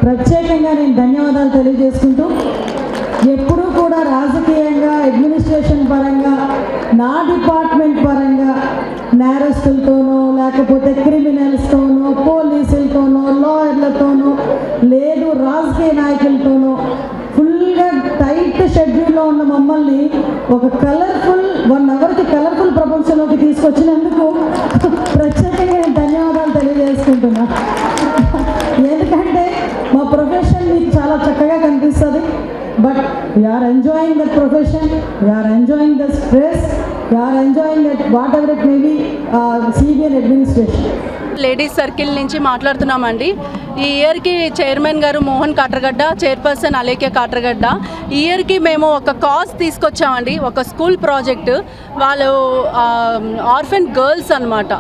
ప్రత్యేకంగా నేను ధన్యవాదాలు తెలియజేసుకుంటూ, ఎప్పుడూ కూడా రాజకీయంగా, అడ్మినిస్ట్రేషన్ పరంగా, నా డిపార్ట్మెంట్ పరంగా నేరస్తులతోనో లేకపోతే క్రిమినల్స్తోనో పోలీసులతోనో లాయర్లతోనో లేదు రాజకీయ నాయకులతోనో ఫుల్గా టైట్ షెడ్యూల్లో ఉన్న మమ్మల్ని ఒక కలర్ఫుల్ 1 అవర్కి కలర్ఫుల్ ప్రపంచంలోకి తీసుకొచ్చినందుకు ప్రత్యేకంగా నేను ధన్యవాదాలు తెలియజేసుకుంటున్నా. ఎందుకంటే మా ప్రొఫెషన్ మీకు చాలా చక్కగా కనిపిస్తుంది, but we're enjoying that profession, we're enjoying the stress, we're enjoying that whatever it may be CBN administration.
Ladies circle నుంచి మాట్లాడుతున్నామండి. ఈ ఇయర్కి చైర్మన్ గారు మోహన్ కాట్రగడ్డ, చైర్పర్సన్ అలేఖ్య కాట్రగడ్డ, ఈ ఇయర్కి మేము ఒక కాజ్ తీసుకొచ్చామండి. ఒక స్కూల్ ప్రాజెక్టు, వాళ్ళు ఆర్ఫన్ గర్ల్స్ అనమాట.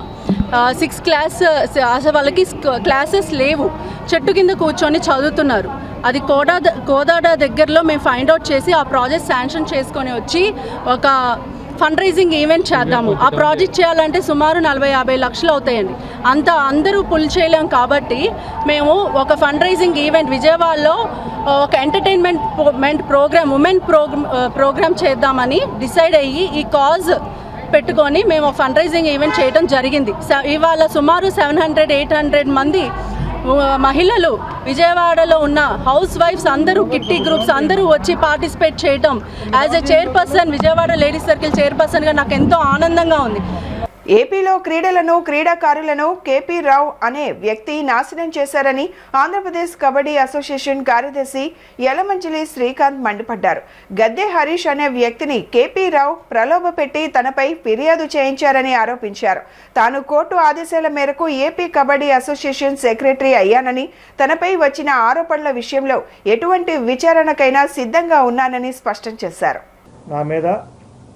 6th క్లాస్ అసలు వాళ్ళకి క్లాసెస్ లేవు, చెట్టు కింద కూర్చొని చదువుతున్నారు. అది కోదాడ దగ్గరలో మేము ఫైండ్ అవుట్ చేసి ఆ ప్రాజెక్ట్ శాంక్షన్ చేసుకొని వచ్చి ఒక ఫండ్ రైజింగ్ ఈవెంట్ చేద్దాము. ఆ ప్రాజెక్ట్ చేయాలంటే సుమారు 40-50 లక్షలు అవుతాయండి. అందరూ పుల్ చేయలేం కాబట్టి మేము ఒక ఫండ్ రైజింగ్ ఈవెంట్ విజయవాడలో ఒక ఎంటర్టైన్మెంట్ ప్రోగ్రామ్, ఉమెన్ ప్రోగ్రామ్ చేద్దామని డిసైడ్ అయ్యి ఈ కాజ్ పెట్టుకొని మేము ఫండ్ రైజింగ్ ఈవెంట్ చేయడం జరిగింది. ఇవాళ సుమారు 700-800 మంది మహిళలు విజయవాడలో ఉన్న హౌస్ వైఫ్స్ అందరూ, కిట్టి గ్రూప్స్ అందరూ వచ్చి పార్టిసిపేట్ చేయడం as a chairperson, Vijayawada ladies circle చైర్పర్సన్గా నాకు ఎంతో ఆనందంగా ఉంది.
ఏపీలో క్రీడలను, క్రీడాకారులను కేపీ రావు అనే వ్యక్తి నాశనం చేశారని ఆంధ్రప్రదేశ్ కబడ్డీ అసోసియేషన్ కార్యదర్శి యలమంచిలి శ్రీకాంత్ మండిపడ్డారు. గద్దె హరీష్ అనే వ్యక్తిని కేపీ రావు ప్రలోభపెట్టి తనపై ఫిర్యాదు చేయించారని ఆరోపించారు. తాను కోర్టు ఆదేశాల మేరకు ఏపీ కబడ్డీ అసోసియేషన్ సెక్రటరీ అయ్యానని, తనపై వచ్చిన ఆరోపణల విషయంలో ఎటువంటి విచారణకైనా సిద్ధంగా ఉన్నానని స్పష్టం చేశారు.
నా మీద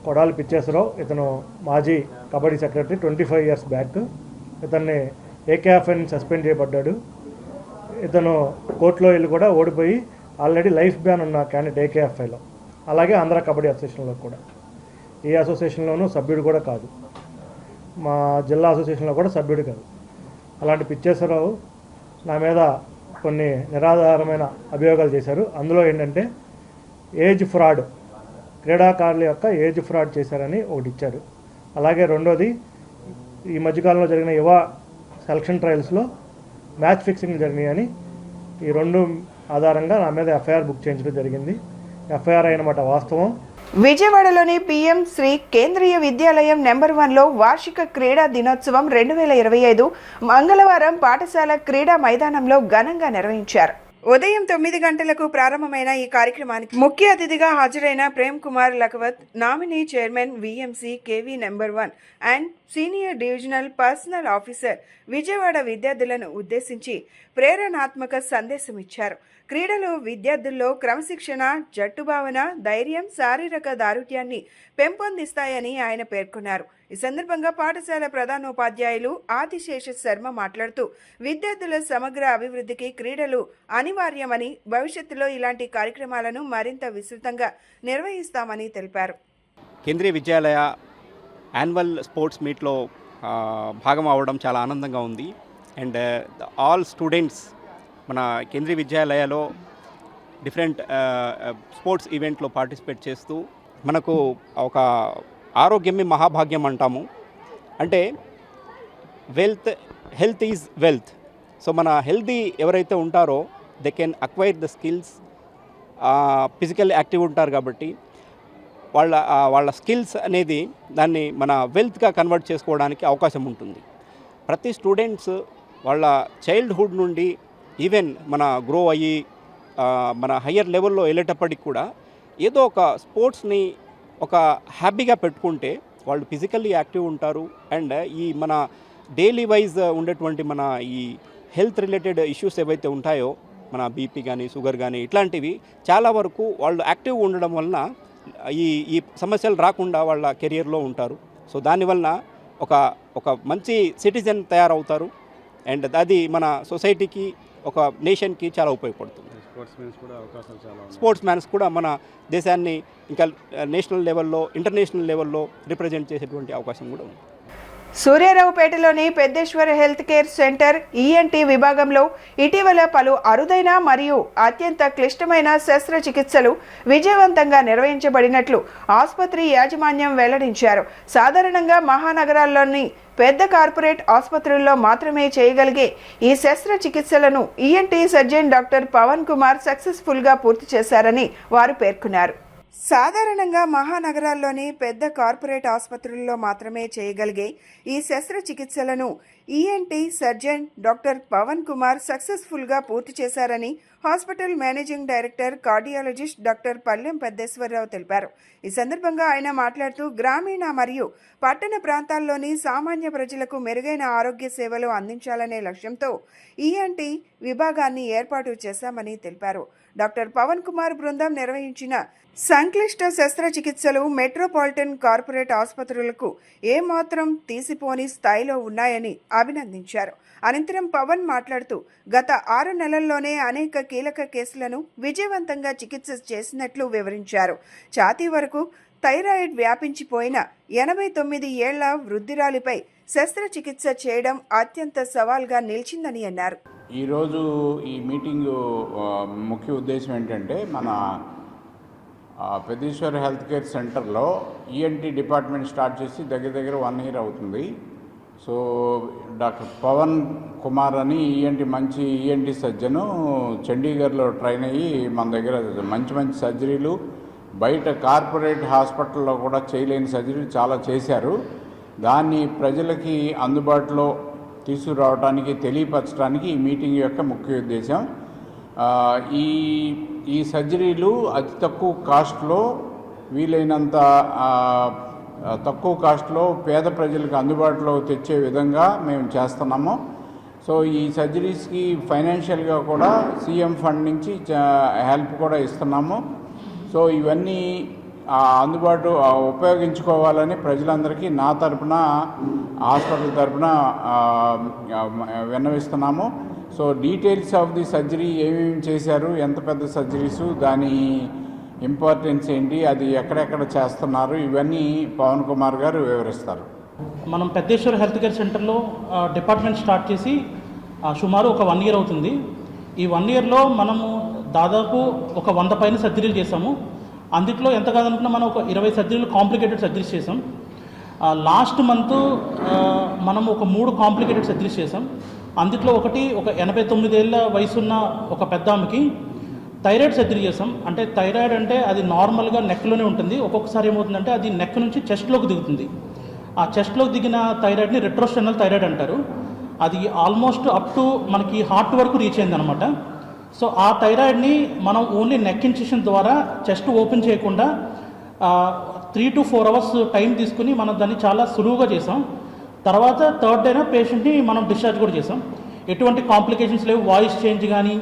కొడాలి పిచ్చేశ్వరరావు, ఇతను మాజీ కబడ్డీ సెక్రటరీ, 25 years బ్యాక్ ఇతన్ని ఏకేఎఫ్ఐ సస్పెండ్ చేయబడ్డాడు. ఇతను కోర్టులో వెళ్ళి కూడా ఓడిపోయి ఆల్రెడీ లైఫ్ బ్యాన్ ఉన్న క్యాండిడేట్ ఏకేఎఫ్ఐలో, అలాగే ఆంధ్ర కబడ్డీ అసోసియేషన్లో కూడా. ఏ అసోసియేషన్లోనూ సభ్యుడు కూడా కాదు, మా జిల్లా అసోసియేషన్లో కూడా సభ్యుడు కాదు. అలాంటి పిచ్చేశ్వరరావు నా మీద కొన్ని నిరాధారమైన అభియోగాలు చేశారు. అందులో ఏంటంటే ఏజ్ ఫ్రాడ్, క్రీడాకారుల యొక్క ఏజ్ ఫ్రాడ్ చేశారని ఒకటి ఇచ్చారు. అలాగే రెండోది, ఈ మధ్యకాలంలో జరిగిన యువ సెలక్షన్ ట్రయల్స్లో మ్యాచ్ ఫిక్సింగ్ జరిగినాయని, ఈ 2 ఆధారంగా నా మీద ఎఫ్ఐఆర్ బుక్ చేయించడం జరిగింది. ఎఫ్ఐఆర్ అయినమాట వాస్తవం.
విజయవాడలోని పీఎం శ్రీ కేంద్రీయ విద్యాలయం నెంబర్ 1లో వార్షిక క్రీడా దినోత్సవం 2025 మంగళవారం పాఠశాల క్రీడా మైదానంలో ఘనంగా నిర్వహించారు. ఉదయం 9 గంటలకు ప్రారంభమైన ఈ కార్యక్రమానికి ముఖ్య అతిథిగా హాజరైన Prem Kumar Lakhavat, nominee chairman VMC KV number 1 and senior divisional personnel officer Vijayawada విద్యార్థులను ఉద్దేశించి ప్రేరణాత్మక సందేశం ఇచ్చారు. క్రీడలు విద్యార్థుల్లో క్రమశిక్షణ, జట్టు భావన, ధైర్యం, శారీరక దారుఢ్యాన్ని పెంపొందిస్తాయని ఆయన పేర్కొన్నారు. ఈ సందర్భంగా పాఠశాల ప్రధానోపాధ్యాయులు ఆదిశేష శర్మ మాట్లాడుతూ విద్యార్థుల సమగ్ర అభివృద్ధికి క్రీడలు అనివార్యమని, భవిష్యత్తులో ఇలాంటి కార్యక్రమాలను మరింత విస్తృతంగా నిర్వహిస్తామని తెలిపారు.
కేంద్రీయ విద్యాలయ యాన్యువల్ స్పోర్ట్స్ మీట్లో భాగం అవ్వడం చాలా ఆనందంగా ఉంది. అండ్ ఆల్ స్టూడెంట్స్ మన కేంద్రీయ విద్యాలయాలో డిఫరెంట్ స్పోర్ట్స్ ఈవెంట్లో పార్టిసిపేట్ చేస్తూ మనకు ఒక ఆరోగ్యమే మహాభాగ్యం అంటాము. అంటే హెల్త్ ఈజ్ వెల్త్. సో మన హెల్తీ ఎవరైతే ఉంటారో they can acquire the skills, physical active ఉంటారు కాబట్టి వాళ్ళ స్కిల్స్ అనేది దాన్ని మన వెల్త్గా కన్వర్ట్ చేసుకోవడానికి అవకాశం ఉంటుంది. ప్రతి స్టూడెంట్స్ వాళ్ళ చైల్డ్హుడ్ నుండి ఈవెన్ మన గ్రో అయ్యి మన హయ్యర్ లెవెల్లో వెళ్ళేటప్పటికి కూడా ఏదో ఒక స్పోర్ట్స్ని ఒక హ్యాబీగా పెట్టుకుంటే వాళ్ళు ఫిజికల్లీ యాక్టివ్ ఉంటారు. అండ్ ఈ మన డైలీ వైజ్ ఉండేటువంటి మన ఈ హెల్త్ రిలేటెడ్ ఇష్యూస్ ఏవైతే ఉంటాయో, మన బీపీ కానీ షుగర్ కానీ ఇట్లాంటివి చాలా వరకు వాళ్ళు యాక్టివ్ ఉండడం వలన ఈ సమస్యలు రాకుండా వాళ్ళ కెరియర్లో ఉంటారు. సో దానివలన ఒక మంచి సిటిజన్ తయారవుతారు. అండ్ అది మన సొసైటీకి, ఒక నేషన్కి చాలా ఉపయోగపడుతుంది. స్పోర్ట్స్ మ్యాన్స్ కూడా మన దేశాన్ని ఇంకా నేషనల్ లెవెల్లో, ఇంటర్నేషనల్ లెవెల్లో రిప్రజెంట్ చేసేటువంటి అవకాశం కూడా ఉంది.
సూర్యారావుపేటలోని Peddeswara health care centre ENT విభాగంలో ఇటీవల పలు అరుదైన మరియు అత్యంత క్లిష్టమైన శస్త్రచికిత్సలు విజయవంతంగా నిర్వహించబడినట్లు ఆసుపత్రి యాజమాన్యం వెల్లడించారు. సాధారణంగా మహానగరాల్లోని పెద్ద కార్పొరేట్ ఆసుపత్రుల్లో మాత్రమే చేయగలిగే ఈ శస్త్రచికిత్సలను ENT surgeon doctor Pavan Kumar సక్సెస్ఫుల్గా పూర్తి చేశారని వారు పేర్కొన్నారు. సాధారణంగా మహానగరాల్లోని పెద్ద కార్పొరేట్ ఆసుపత్రుల్లో మాత్రమే చేయగలిగే ఈ శస్త్రచికిత్సలను ENT surgeon doctor Pavan Kumar సక్సెస్ఫుల్గా పూర్తి చేశారని hospital managing director cardiologist doctor Pallem Peddeswararao తెలిపారు. ఈ సందర్భంగా ఆయన మాట్లాడుతూ గ్రామీణ మరియు పట్టణ ప్రాంతాల్లోని సామాన్య ప్రజలకు మెరుగైన ఆరోగ్య సేవలు అందించాలనే లక్ష్యంతో ఈఎన్టీ విభాగాన్ని ఏర్పాటు చేశామని తెలిపారు. డాక్టర్ పవన్ కుమార్ బృందం నిర్వహించిన సంక్లిష్ట శస్త్రచికిత్సలు మెట్రోపాలిటన్ కార్పొరేట్ ఆసుపత్రులకు ఏమాత్రం తీసిపోని స్థాయిలో ఉన్నాయని అభినందించారు. అనంతరం పవన్ మాట్లాడుతూ గత 6 నెలల్లోనే అనేక కీలక కేసులను విజయవంతంగా చికిత్స చేసినట్లు వివరించారు. ఛాతీ వరకు థైరాయిడ్ వ్యాపించిపోయిన 89 ఏళ్ల వృద్ధురాలిపై శస్త్రచికిత్స చేయడం అత్యంత సవాల్గా నిలిచిందని అన్నారు.
ఈరోజు ఈ మీటింగు ముఖ్య ఉద్దేశం ఏంటంటే, మన పెద్దేశ్వర హెల్త్ కేర్ సెంటర్లో ఈఎన్టీ డిపార్ట్మెంట్ స్టార్ట్ చేసి దగ్గర 1 year అవుతుంది. సో డాక్టర్ పవన్ కుమార్ అని మంచి ఈఎన్టీ సర్జను చండీగఢ్లో ట్రైన్ అయ్యి మన దగ్గర మంచి సర్జరీలు, బయట కార్పొరేట్ హాస్పిటల్లో కూడా చేయలేని సర్జరీలు చాలా చేశారు. దాన్ని ప్రజలకి అందుబాటులో తీసుకురావడానికి, తెలియపరచడానికి ఈ మీటింగ్ యొక్క ముఖ్య ఉద్దేశం. ఈ సర్జరీలు అతి తక్కువ కాస్ట్లో, వీలైనంత తక్కువ కాస్ట్లో పేద ప్రజలకు అందుబాటులో తెచ్చే విధంగా మేము చేస్తున్నాము. సో ఈ సర్జరీస్కి ఫైనాన్షియల్గా కూడా సీఎం ఫండ్ నుంచి హెల్ప్ కూడా ఇస్తున్నాము. సో ఇవన్నీ అందుబాటు ఉపయోగించుకోవాలని ప్రజలందరికీ నా తరపున, హాస్పిటల్ తరపున విన్నవిస్తున్నాము. So details of the surgery, ఏమేమి చేశారు, ఎంత పెద్ద సర్జరీసు, దాని ఇంపార్టెన్స్ ఏంటి, అది ఎక్కడెక్కడ చేస్తున్నారు, ఇవన్నీ పవన్ కుమార్ గారు వివరిస్తారు.
మనం పెద్దేశ్వర హెల్త్ కేర్ సెంటర్లో డిపార్ట్మెంట్ స్టార్ట్ చేసి సుమారు ఒక 1 year అవుతుంది. ఈ 1 yearలో మనము దాదాపు ఒక 100 పైన సర్జరీలు చేసాము. అందుట్లో ఎంత కాదనుకున్నా మనం ఒక 20 సర్జరీలు కాంప్లికేటెడ్ సర్జరీస్ చేసాం. లాస్ట్ మంత్ మనం ఒక 3 కాంప్లికేటెడ్ సర్జరీస్ చేసాం. అందుట్లో ఒక 89 ఏళ్ళ వయసున్న ఒక పెద్ద ఆమెకి థైరాయిడ్ సర్జరీ చేసాం. అంటే థైరాయిడ్ అంటే అది నార్మల్గా నెక్లోనే ఉంటుంది. ఒక్కొక్కసారి ఏమవుతుందంటే అది నెక్ నుంచి చెస్ట్లోకి దిగుతుంది. ఆ చెస్ట్లోకి దిగిన థైరాయిడ్ని రెట్రోస్టెనల్ థైరాయిడ్ అంటారు. అది ఆల్మోస్ట్ అప్ టు మనకి హార్ట్ వరకు రీచ్ అయింది అనమాట. సో ఆ థైరాయిడ్ని మనం ఓన్లీ నెక్ ఇన్సిషన్ ద్వారా చెస్ట్ ఓపెన్ చేయకుండా 3 to 4 hours టైం తీసుకుని మనం దాన్ని చాలా సులువుగా చేసాం. తర్వాత థర్డ్ డేన పేషెంట్ని మనం డిశ్చార్జ్ కూడా చేసాం. ఎటువంటి కాంప్లికేషన్స్ లేవు. వాయిస్ చేంజ్ కానీ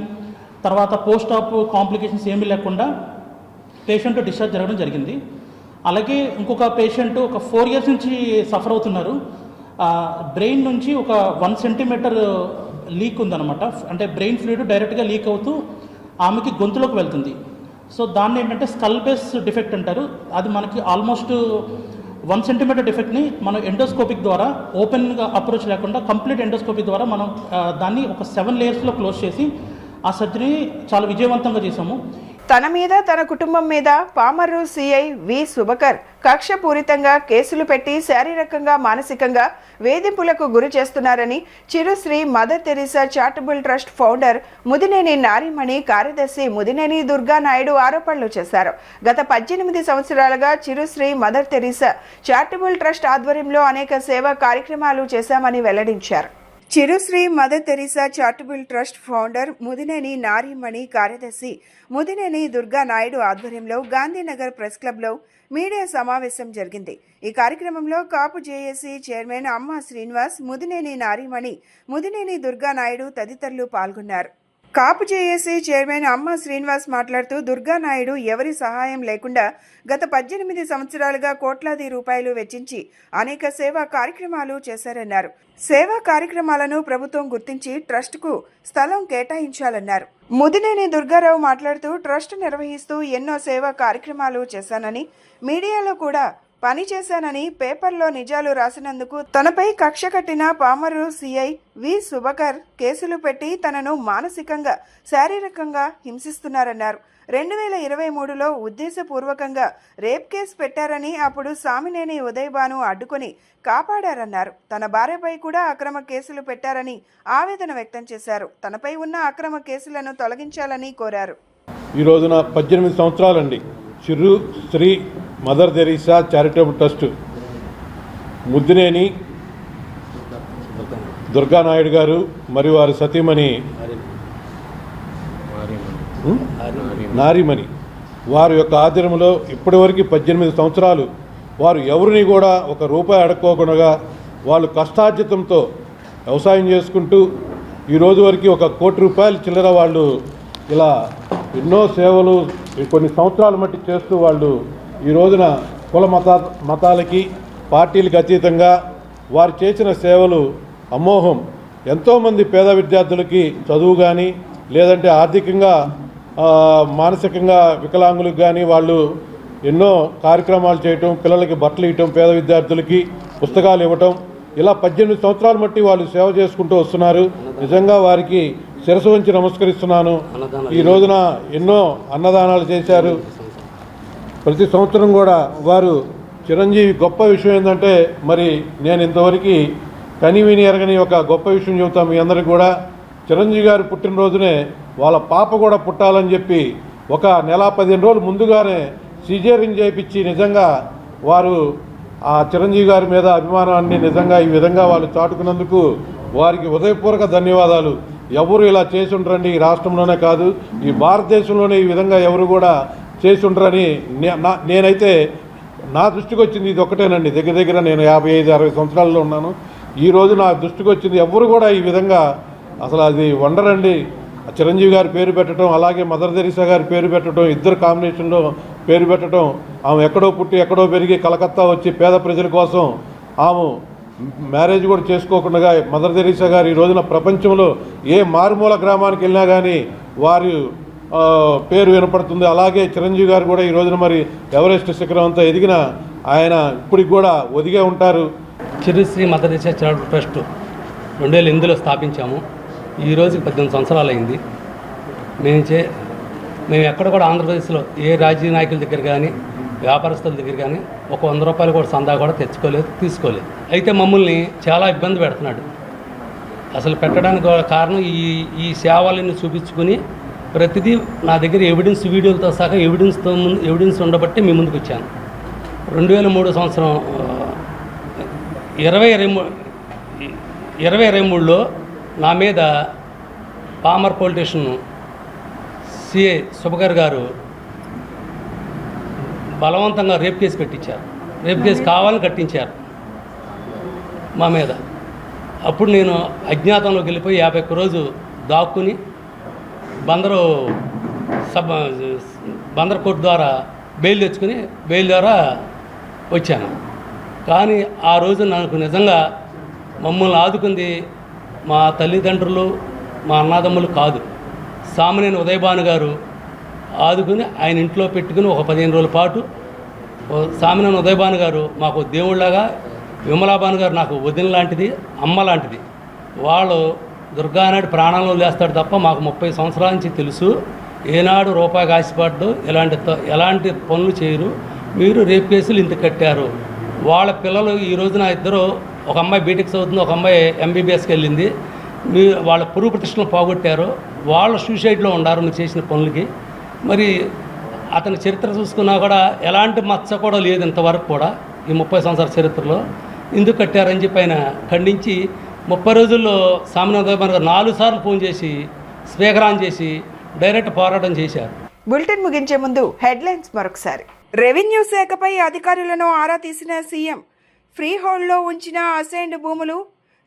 తర్వాత పోస్ట్ ఆప్ కాంప్లికేషన్స్ ఏమీ లేకుండా పేషెంట్ డిశ్చార్జ్ జరగడం జరిగింది. అలాగే ఇంకొక పేషెంట్ ఒక 4 years నుంచి సఫర్ అవుతున్నారు. బ్రెయిన్ నుంచి ఒక 1 centimeter లీక్ ఉందన్నమాట. అంటే బ్రెయిన్ ఫ్లూయిడ్ డైరెక్ట్గా లీక్ అవుతూ ఆమెకి గొంతులోకి వెళ్తుంది. సో దాన్ని ఏంటంటే స్కల్ బేస్ డిఫెక్ట్ అంటారు. అది మనకి ఆల్మోస్ట్ 1 centimeter డిఫెక్ట్ని మనం ఎండోస్కోపిక్ ద్వారా ఓపెన్గా అప్రోచ్ లేకుండా కంప్లీట్ ఎండోస్కోపిక్ ద్వారా మనం దాన్ని ఒక 7 layers క్లోజ్ చేసి ఆ సర్జరీ చాలా విజయవంతంగా చేశాము.
తన మీద తన కుటుంబం మీద పామర్రు సిఐ వి సుబకర్ కక్షపూరితంగా కేసులు పెట్టి శారీరకంగా మానసికంగా వేధింపులకు గురి చేస్తున్నారని Chirusri Mother Teresa charitable trust founder Mudineni Narimani కార్యదర్శి ముదినేని దుర్గా నాయుడు ఆరోపణలు చేశారు. గత 18 సంవత్సరాలుగా Chirusri Mother Teresa charitable trust ఆధ్వర్యంలో అనేక సేవా కార్యక్రమాలు చేశామని వెల్లడించారు. Chirusri Mother Teresa charitable trust founder Mudineni Narimani కార్యదర్శి ముదినేని దుర్గా నాయుడు ఆధ్వర్యంలో గాంధీనగర్ ప్రెస్ క్లబ్లో మీడియా సమావేశం జరిగింది. ఈ కార్యక్రమంలో కాపు జేఏసీ చైర్మన్ అమ్మ శ్రీనివాస్, ముదినేని నారీమణి, ముదినేని దుర్గా నాయుడు తదితరులు పాల్గొన్నారు. కాపు జేఏసీ చైర్మన్ అమ్మ శ్రీనివాస్ మాట్లాడుతూ దుర్గా నాయుడు ఎవరి సహాయం లేకుండా గత 18 సంవత్సరాలుగా కోట్లాది రూపాయలు వెచ్చించి అనేక సేవా కార్యక్రమాలు చేశారన్నారు. సేవా కార్యక్రమాలను ప్రభుత్వం గుర్తించి ట్రస్టుకు స్థలం కేటాయించాలన్నారు. ముదినేని దుర్గారావు మాట్లాడుతూ ట్రస్ట్ నిర్వహిస్తూ ఎన్నో సేవా కార్యక్రమాలు చేశానని, మీడియాలో కూడా పని చేశానని, పేపర్లో నిజాలు రాసినందుకు తనపై కక్ష కట్టిన పామర్రు సిఐ వి సుబకర్ కేసులు పెట్టి తనను మానసికంగా శారీరకంగా హింసిస్తున్నారన్నారు. 2023లో ఉద్దేశపూర్వకంగా రేప్ కేసు పెట్టారని, అప్పుడు సామినేని ఉదయభాను అడ్డుకొని కాపాడారన్నారు. తన భార్యపై కూడా అక్రమ కేసులు పెట్టారని ఆవేదన వ్యక్తం చేశారు. తనపై ఉన్న అక్రమ కేసులను తొలగించాలని కోరారు.
ఈ రోజున 18 సంవత్సరాలండి Chiru Sri Mother Teresa charitable trust Muddineni Durganaidu గారు మరియు వారి సతీమణి నారీమణి వారి యొక్క ఆధ్వర్యంలో ఇప్పటివరకు 18 సంవత్సరాలు వారు ఎవరిని కూడా ఒక రూపాయి అడక్కోకుండా వాళ్ళు కష్టార్జితంతో వ్యవసాయం చేసుకుంటూ ఈ రోజు వరకు 1 కోటి రూపాయలు చిల్లర వాళ్ళు ఇలా ఎన్నో సేవలు కొన్ని సంవత్సరాల మట్టి చేస్తూ వాళ్ళు ఈ రోజున కుల మతాలకి పార్టీలకు అతీతంగా వారు చేసిన సేవలు అమోఘం. ఎంతోమంది పేద విద్యార్థులకి చదువు కానీ లేదంటే ఆర్థికంగా మానసికంగా వికలాంగులకు కానీ వాళ్ళు ఎన్నో కార్యక్రమాలు చేయటం, పిల్లలకి బట్టలు ఇవ్వటం, పేద విద్యార్థులకి పుస్తకాలు ఇవ్వటం, ఇలా 18 సంవత్సరాల మట్టి వాళ్ళు సేవ చేసుకుంటూ వస్తున్నారు. నిజంగా వారికి శిరసు వంచి నమస్కరిస్తున్నాను. ఈ రోజున ఎన్నో అన్నదానాలు చేశారు. ప్రతి సంవత్సరం కూడా వారు చిరంజీవి గొప్ప విషయం ఏంటంటే మరి నేను ఇంతవరకు కనివిని ఎరగని ఒక గొప్ప విషయం చెబుతాం మీ అందరికీ కూడా. చిరంజీవి గారు పుట్టినరోజునే వాళ్ళ పాప కూడా పుట్టాలని చెప్పి ఒక నెల 15 రోజులు ముందుగానే సిజేరియన్ చేయించి నిజంగా వారు ఆ చిరంజీవి గారి మీద అభిమానాన్ని నిజంగా ఈ విధంగా వాళ్ళు చాటుకున్నందుకు వారికి హృదయపూర్వక ధన్యవాదాలు. ఎవరు ఇలా చేసి ఉండరండి, ఈ రాష్ట్రంలోనే కాదు ఈ భారతదేశంలోనే ఈ విధంగా ఎవరు కూడా చేసి ఉండరని నేనైతే నా దృష్టికి వచ్చింది ఇది ఒక్కటేనండి. దగ్గర నేను 55-60 సంవత్సరాల్లో ఉన్నాను. ఈ రోజు నా దృష్టికి వచ్చింది ఎవరు కూడా ఈ విధంగా అసలు అది వండరండి. చిరంజీవి గారి పేరు పెట్టడం, అలాగే మదర్ తెరీసా గారి పేరు పెట్టడం, ఇద్దరు కాంబినేషన్లో పేరు పెట్టడం. ఆమె ఎక్కడో పుట్టి ఎక్కడో పెరిగి కలకత్తా వచ్చి పేద ప్రజల కోసం ఆమె మ్యారేజ్ కూడా చేసుకోకుండా మదర్ తెరీసా గారు ఈ రోజున ప్రపంచంలో ఏ మారుమూల గ్రామానికి వెళ్ళినా కానీ వారి పేరు వినపడుతుంది. అలాగే చిరంజీవి గారు కూడా ఈ రోజున మరి ఎవరెస్ట్ శిఖరం అంతా ఎదిగిన ఆయన ఇప్పటికి కూడా ఒదిగే ఉంటారు.
చిరుశ్రీ మదర్ తెరీసా చారిటబుల్ ట్రస్ట్ 2008లో స్థాపించాము. ఈ రోజుకి 18 సంవత్సరాలు అయింది. మేము ఎక్కడ కూడా ఆంధ్రప్రదేశ్లో ఏ రాజకీయ నాయకుల దగ్గర కానీ వ్యాపారస్తుల దగ్గర కానీ ఒక 100 రూపాయలు కూడా సందా కూడా తీసుకోలేదు. అయితే మమ్మల్ని చాలా ఇబ్బంది పెడుతున్నాడు. అసలు పెట్టడానికి కారణం ఈ సేవలను చూపించుకుని ప్రతిదీ నా దగ్గర ఎవిడెన్స్ వీడియోలతో సహా ఎవిడెన్స్ ఉండబట్టి మీ ముందుకు వచ్చాను. 2003 సంవత్సరం 2023లో నా మీద పామర్ పోలీస్ స్టేషన్ సిఐ సుభకర్ గారు బలవంతంగా రేప్ కేసు పెట్టించారు. రేప్ కేసు కావాలని కట్టించారు మా మీద. అప్పుడు నేను అజ్ఞాతంలోకి వెళ్ళిపోయి 51 రోజు దాక్కుని బందర్ కోర్టు ద్వారా బెయిల్ తెచ్చుకుని బెయిల్ ద్వారా వచ్చాను. కానీ ఆ రోజు నాకు నిజంగా మమ్మల్ని ఆదుకుంది మా తల్లిదండ్రులు, మా అన్నదమ్ములు కాదు, సామాన్య ఉదయభాను గారు ఆదుకుని ఆయన ఇంట్లో పెట్టుకుని ఒక 15 రోజుల పాటు సామాన్య ఉదయభాను గారు మాకు దేవుళ్ళగా, విమలాభాను గారు నాకు వదిన లాంటిది, అమ్మ లాంటిది. వాళ్ళు దుర్గానాయుడు ప్రాణంలో లేస్తాడు తప్ప మాకు 30 సంవత్సరాల నుంచి తెలుసు. ఏనాడు రూపాయికి ఆశపడ్డు, ఎలాంటి పనులు చేయరు. మీరు రేప్ కేసులు ఇంత కట్టారు. వాళ్ళ పిల్లలు ఈ రోజున ఇద్దరు, ఒక అమ్మాయి బీటెక్ చదువుతుంది, ఒక అమ్మాయి ఎంబీబీఎస్కి వెళ్ళింది. మీరు వాళ్ళ పురుగు ప్రతిష్టలు పోగొట్టారు. వాళ్ళు సూసైడ్లో ఉన్నారు మీరు చేసిన పనులకి. మరి అతని చరిత్ర చూసుకున్నా కూడా ఎలాంటి మచ్చ కూడా లేదు ఇంతవరకు కూడా ఈ 30 సంవత్సరాల చరిత్రలో. ఎందుకు కట్టారని చెప్పి ఆయన ఖండించి 30 రోజుల్లో సామాన్య ఉదయభాను గారు 4 సార్లు ఫోన్ చేసి స్పీకర్ ఆన్ చేసి డైరెక్ట్ పోరాటం చేశారు.
బులెటిన్ ముగించే ముందు హెడ్లైన్స్ మరొకసారి. రెవెన్యూ శాఖపై అధికారులను ఆరా తీసిన సీఎం. ఫ్రీ హోల్డ్లో ఉంచిన అసైన్డ్ భూములు,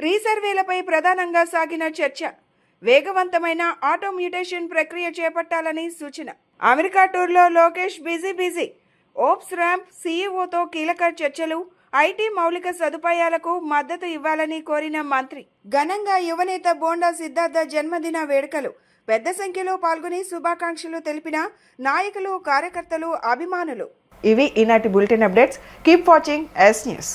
రీసర్వేలపై ప్రధానంగా సాగిన చర్చ. వేగవంతమైన ఆటోమ్యూటేషన్ ప్రక్రియ చేపట్టాలని సూచన. అమెరికా టూర్లో లోకేష్ బిజీ. ఓప్స్ ర్యాంప్ సీఈఓతో కీలక చర్చలు. ఐటీ మౌలిక సదుపాయాలకు మద్దతు ఇవ్వాలని కోరిన మంత్రి. ఘనంగా యువనేత బోండా సిద్ధార్థ జన్మదిన వేడుకలు. పెద్ద సంఖ్యలో పాల్గొని శుభాకాంక్షలు తెలిపిన నాయకులు, కార్యకర్తలు, అభిమానులు. ఇవి ఈనాటి bulletin updates. Keep watching yes news.